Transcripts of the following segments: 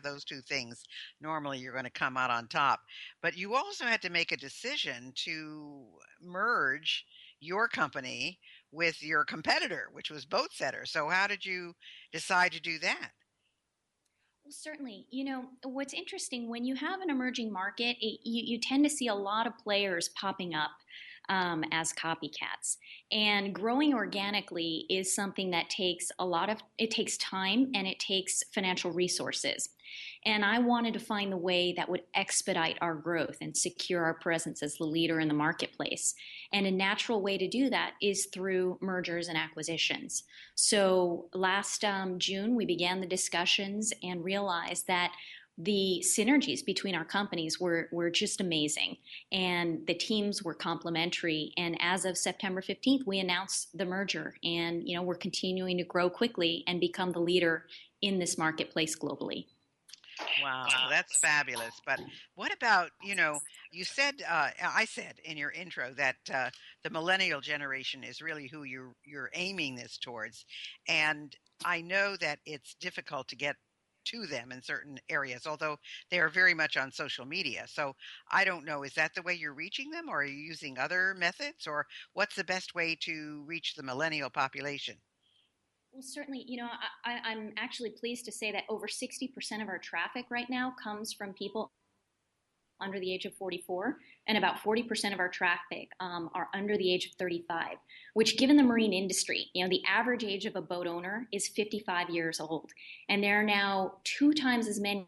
those two things, normally you're going to come out on top. But you also had to make a decision to merge your company with your competitor, which was Boat Setter. So how did you decide to do that? Well, certainly. What's interesting when you have an emerging market, you tend to see a lot of players popping up as copycats. And growing organically is something that takes it takes time and it takes financial resources. And I wanted to find the way that would expedite our growth and secure our presence as the leader in the marketplace. And a natural way to do that is through mergers and acquisitions. So last June, we began the discussions and realized that the synergies between our companies were just amazing, and the teams were complementary. And as of September 15th, we announced the merger, and we're continuing to grow quickly and become the leader in this marketplace globally. Wow, that's fabulous. But what about, you said, I said in your intro that the millennial generation is really who you're aiming this towards. And I know that it's difficult to get to them in certain areas, although they are very much on social media. So I don't know, is that the way you're reaching them, or are you using other methods, or what's the best way to reach the millennial population? Well, certainly, I'm actually pleased to say that over 60% of our traffic right now comes from people under the age of 44, and about 40% of our traffic are under the age of 35, which, given the marine industry, the average age of a boat owner is 55 years old. And there are now two times as many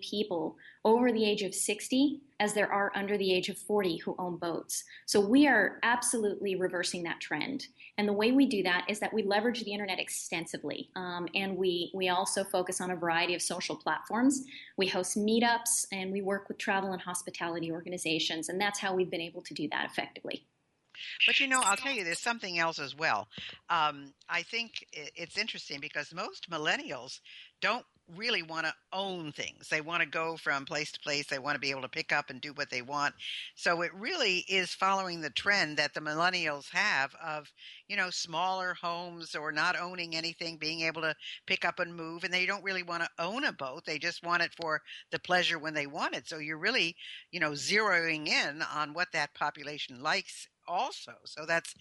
people over the age of 60 as there are under the age of 40 who own boats. So we are absolutely reversing that trend. And the way we do that is that we leverage the internet extensively. And we also focus on a variety of social platforms. We host meetups and we work with travel and hospitality organizations. And that's how we've been able to do that effectively. But I'll tell you, there's something else as well. I think it's interesting because most millennials don't really want to own things. They want to go from place to place. They want to be able to pick up and do what they want. So it really is following the trend that the millennials have of, smaller homes or not owning anything, being able to pick up and move. And they don't really want to own a boat. They just want it for the pleasure when they want it. So you're really, zeroing in on what that population likes also. So that's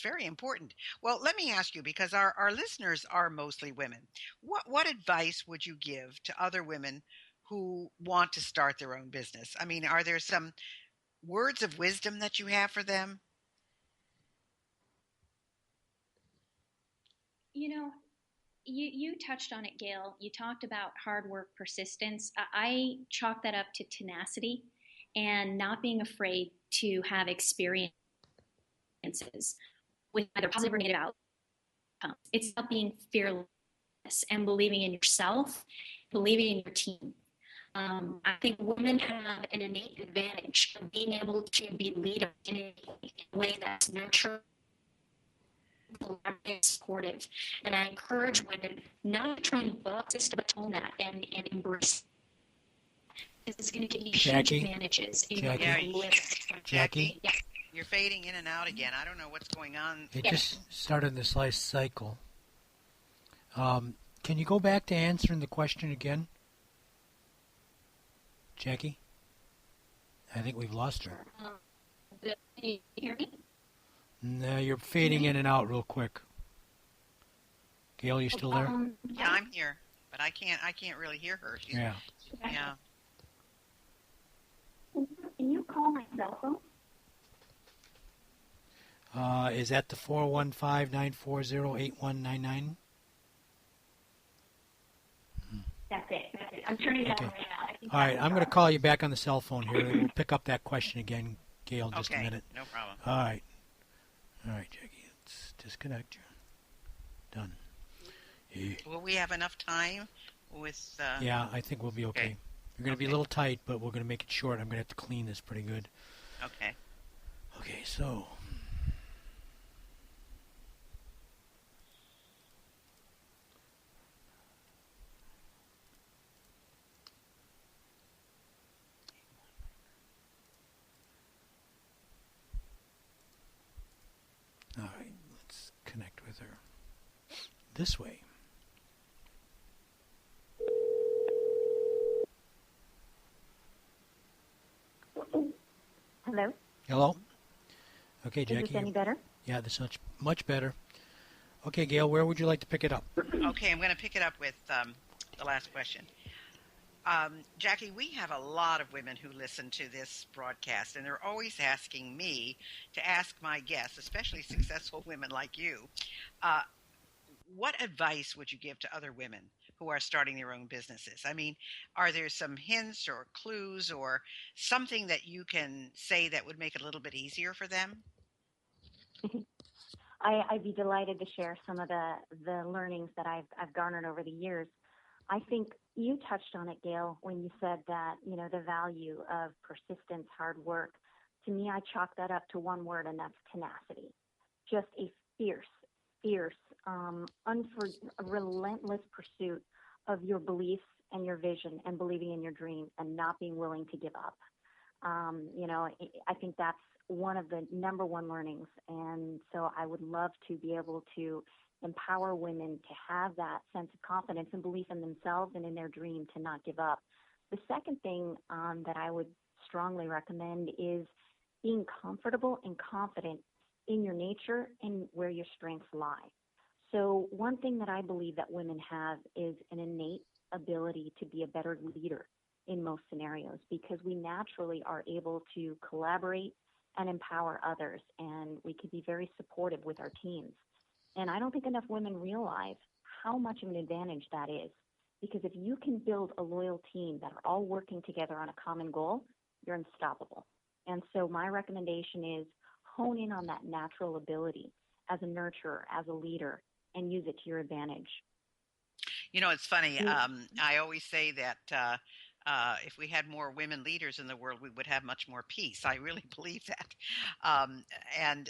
very important. Well, let me ask you, because our listeners are mostly women. What advice would you give to other women who want to start their own business? I mean, are there some words of wisdom that you have for them? You know, you touched on it, Gail. You talked about hard work, persistence. I chalk that up to tenacity and not being afraid to have experiences with either positive or negative outcomes. It's about being fearless and believing in yourself, believing in your team. I think women have an innate advantage of being able to be leaders in a way that's nurturing, collaborative, supportive. And I encourage women not to try and box this, but own that and embrace. This is going to give you huge Jackie? advantages in Jackie? your Yeah, list. Jackie? Yeah. you're fading in and out again. I don't know what's going on. It Yeah. just started this last cycle. Can you go back to answering the question again? Jackie? I think we've lost her. Can you hear me? No, you're fading in and out real quick. Gail, you still there? Yeah, I'm here, but I can't really hear her. Yeah. Yeah. Can you call my cell phone? Is that the 415-940-8199? That's it. I'm turning it Okay. on right now. All right, I'm going to call you back on the cell phone here. We'll pick up that question again, Gail, in just a Okay, minute. no problem. All right. All right, Jackie, let's disconnect you. Done. Will we have enough time with... Yeah, I think we'll be okay. You're going to be a little tight, but we're going to make it short. I'm going to have to clean this pretty good. Okay. Okay, so... All right, let's connect with her. This way. Hello? Hello? Okay, Is this Jackie. any better? Yeah, this is much better. Okay, Gail, where would you like to pick it up? Okay, I'm going to pick it up with the last question. Jackie, we have a lot of women who listen to this broadcast, and they're always asking me to ask my guests, especially successful women like you, uh, what advice would you give to other women who are starting their own businesses? I mean, are there some hints or clues or something that you can say that would make it a little bit easier for them? I'd be delighted to share some of the learnings that I've garnered over the years. I think you touched on it, Gail, when you said that, the value of persistence, hard work. To me, I chalk that up to one word, and that's tenacity. Just a fierce, fierce, relentless pursuit of your beliefs and your vision and believing in your dream and not being willing to give up. I think that's one of the number one learnings. And so I would love to be able to empower women to have that sense of confidence and belief in themselves and in their dream to not give up. The second thing that I would strongly recommend is being comfortable and confident in your nature and where your strengths lie. So one thing that I believe that women have is an innate ability to be a better leader in most scenarios because we naturally are able to collaborate and empower others, and we can be very supportive with our teams. And I don't think enough women realize how much of an advantage that is because if you can build a loyal team that are all working together on a common goal, you're unstoppable. And so my recommendation is hone in on that natural ability as a nurturer, as a leader, and use it to your advantage. You know, it's funny. You, I always say that if we had more women leaders in the world, we would have much more peace. I really believe that. Um, and,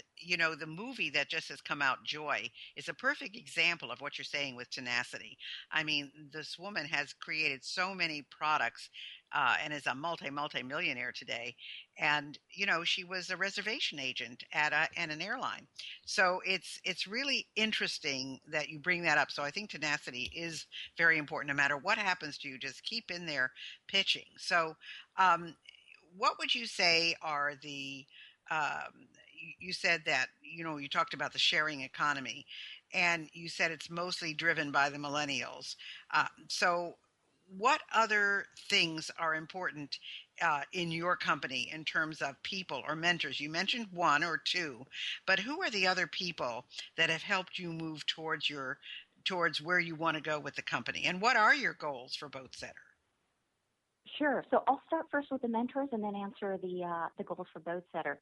the movie that just has come out, Joy, is a perfect example of what you're saying with tenacity. I mean, this woman has created so many products and is a multi millionaire today. And, she was a reservation agent at an airline. So it's really interesting that you bring that up. So I think tenacity is very important. No matter what happens to you, just keep in there pitching. So, um, what would you say are the you said that you talked about the sharing economy, and you said it's mostly driven by the millennials. So, what other things are important in your company in terms of people or mentors? You mentioned one or two, but who are the other people that have helped you move towards where you want to go with the company? And what are your goals for Boat Setter? sure. So I'll start first with the mentors and then answer the goals for Boat Setter.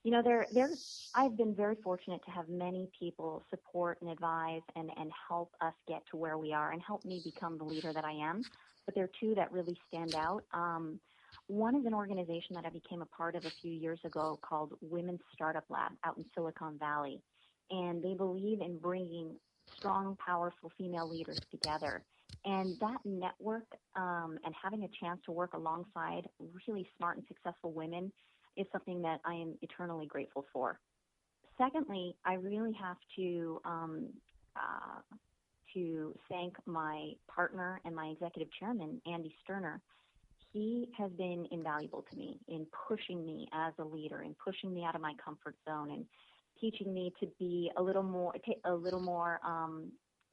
There's I've been very fortunate to have many people support and advise and help us get to where we are and help me become the leader that I am. But there are two that really stand out. One is an organization that I became a part of a few years ago called Women's Startup Lab out in Silicon Valley. And they believe in bringing strong, powerful female leaders together. And that network and having a chance to work alongside really smart and successful women is something that I am eternally grateful for. Secondly, I really have to thank my partner and my executive chairman, Andy Sterner. He has been invaluable to me in pushing me as a leader, in pushing me out of my comfort zone, and teaching me to be a little more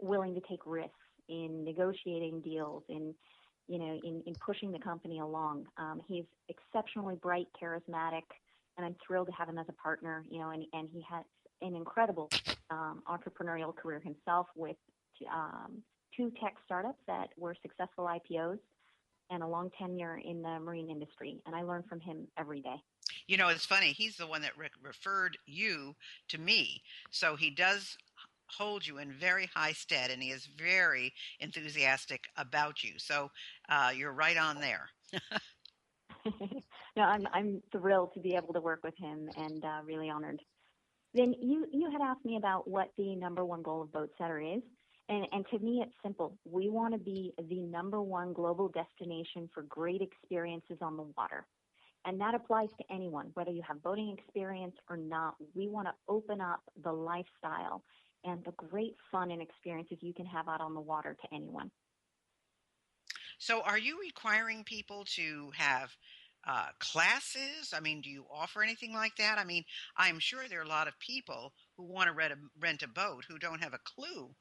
willing to take risks in negotiating deals, in pushing the company along. He's exceptionally bright, charismatic, and I'm thrilled to have him as a partner. And he has an incredible entrepreneurial career himself with two tech startups that were successful IPOs and a long tenure in the marine industry. And I learn from him every day. It's funny. He's the one that referred you to me. So he does hold you in very high stead, and he is very enthusiastic about you. So you're right on there. No, I'm thrilled to be able to work with him and really honored. Then you had asked me about what the number one goal of Boat Setter is. And to me, it's simple. We want to be the number one global destination for great experiences on the water. And that applies to anyone, whether you have boating experience or not. We want to open up the lifestyle and the great fun and experiences you can have out on the water to anyone. So are you requiring people to have classes? I mean, do you offer anything like that? I mean, I'm sure there are a lot of people who want to rent a boat who don't have a clue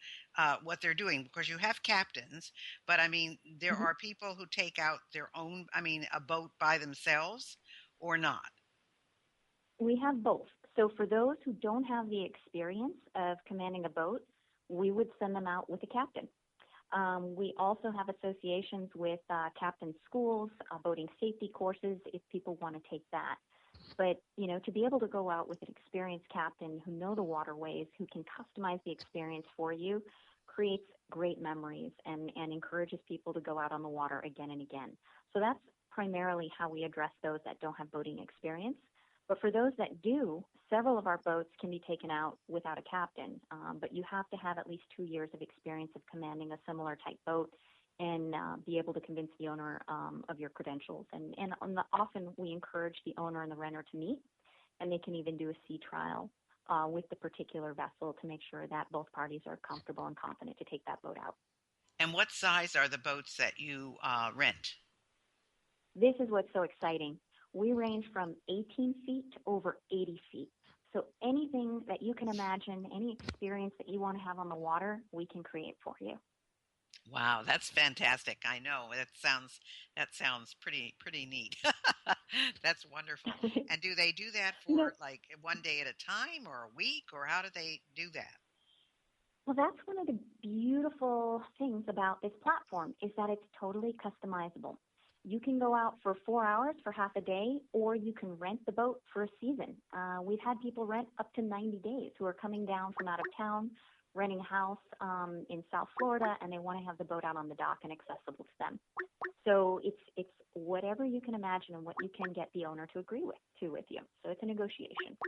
what they're doing because you have captains. But I mean, there Mhm. are people who take out their own, I mean, a boat by themselves or not. We have both. So for those who don't have the experience of commanding a boat, we would send them out with a captain. We also have associations with captain schools, boating safety courses if people want to take that. But to be able to go out with an experienced captain who know the waterways, who can customize the experience for you, creates great memories and encourages people to go out on the water again and again. So that's primarily how we address those that don't have boating experience. But for those that do, several of our boats can be taken out without a captain. But you have to have at least 2 years of experience of commanding a similar type boat and be able to convince the owner of your credentials. And often we encourage the owner and the renter to meet, and they can even do a sea trial with the particular vessel to make sure that both parties are comfortable and confident to take that boat out. And what size are the boats that you rent? This is what's so exciting. We range from 18 feet to over 80 feet. So anything that you can imagine, any experience that you want to have on the water, we can create for you. Wow, that's fantastic. I know. That sounds pretty neat. That's wonderful. And do they do that you know, for like one day at a time or a week or how do they do that? Well, that's one of the beautiful things about this platform is that it's totally customizable. You can go out for 4 hours for half a day, or you can rent the boat for a season. We've had people rent up to 90 days who are coming down from out of town, renting a house in South Florida, and they want to have the boat out on the dock and accessible to them. So it's whatever you can imagine and what you can get the owner to agree with you. So it's a negotiation.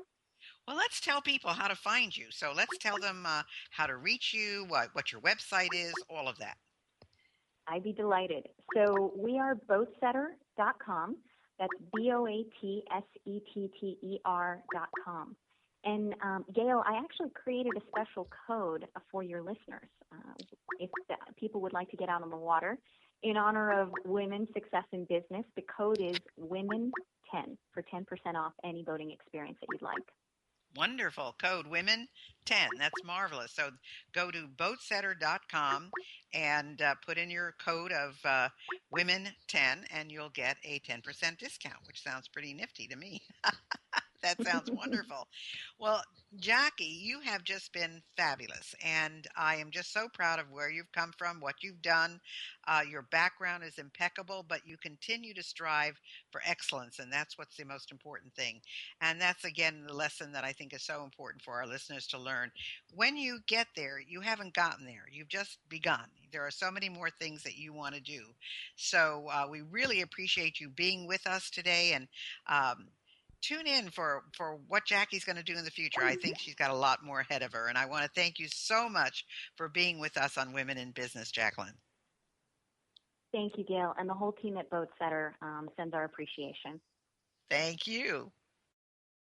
Well, let's tell people how to find you. So let's tell them how to reach you, what your website is, all of that. I'd be delighted. So we are boatsetter.com. That's BOATSETTER.com. And Gail, I actually created a special code for your listeners. If people would like to get out on the water in honor of women's success in business, the code is women10 for 10% off any boating experience that you'd like. Wonderful. Code women 10. That's marvelous. So go to boatsetter.com and put in your code of women 10 and you'll get a 10% discount, which sounds pretty nifty to me. That sounds wonderful. Well, Jackie, you have just been fabulous, and I am just so proud of where you've come from, what you've done. Your background is impeccable, but you continue to strive for excellence, and that's what's the most important thing. And that's, again, the lesson that I think is so important for our listeners to learn. When you get there, you haven't gotten there, you've just begun. There are so many more things that you want to do. So we really appreciate you being with us today, and um, tune in for what Jackie's going to do in the future. I think she's got a lot more ahead of her, and I want to thank you so much for being with us on Women in Business, Jacqueline. Thank you, Gail, and the whole team at Boat Setter sends our appreciation. Thank you.